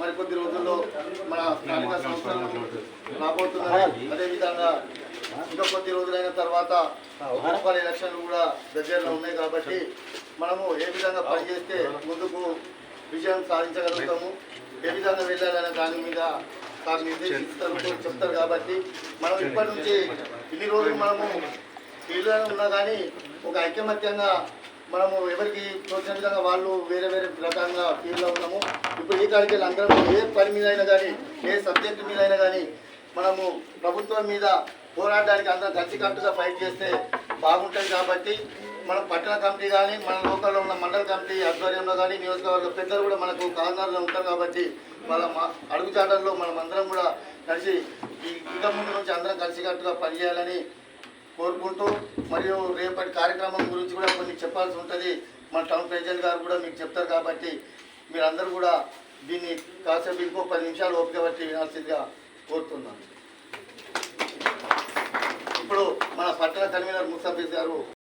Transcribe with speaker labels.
Speaker 1: మరికొద్ది రోజుల్లో మన స్థానిక సంస్థలు రాబోతున్నాయి. అదేవిధంగా ఇంకా కొద్ది రోజులైన తర్వాత మున్సిపల్ ఎలక్షన్లు కూడా దగ్గరలో ఉన్నాయి కాబట్టి మనము ఏ విధంగా పనిచేస్తే ముందుకు విజయం సాధించగలుగుతాము, ఏ విధంగా వెళ్ళాలనే దాని మీద సార్ నిర్దేశిస్తారు చెప్తారు. కాబట్టి మనం ఇప్పటి నుంచి ఇన్ని రోజులు మనము ఫీల్డ్లో ఉన్నా కానీ ఒక ఐకమత్యంగా మనము ఎవరికి తోచిన విధంగా వాళ్ళు వేరే వేరే రకంగా ఫీల్డ్లో ఉన్నాము. ఇప్పుడు ఈ కాడికి అందరం ఏ పని మీద అయినా కానీ ఏ సబ్జెక్టు మీద అయినా కానీ మనము ప్రభుత్వం మీద పోరాడడానికి అందరం కలిసికట్టుగా ఫైట్ చేస్తే బాగుంటుంది. కాబట్టి మన పట్టణ కమిటీ కానీ మన లోకల్లో ఉన్న మండల కమిటీ ఆధ్వర్యంలో కానీ నియోజకవర్గ పెద్దలు కూడా మనకు కాందారులో ఉంటారు. కాబట్టి వాళ్ళ అడుగుజాడల్లో మనం అందరం కూడా కలిసి ఇక ముందు నుంచి అందరం కలిసికట్టుగా పనిచేయాలని కోరుకుంటూ, మరియు రేపటి కార్యక్రమం గురించి కూడా కొన్ని చెప్పాల్సి ఉంటుంది. మన టౌన్ ప్రెసిడెంట్ గారు కూడా మీకు చెప్తారు. కాబట్టి మీరందరూ కూడా దీన్ని కాసేపు ఇంకో 10 నిమిషాలు ఓపిక బట్టి వినాల్సిందిగా కోరుతున్నాను. ఇప్పుడు మన పట్టణ కన్వీనర్ ముస్తాఫీజ్ గారు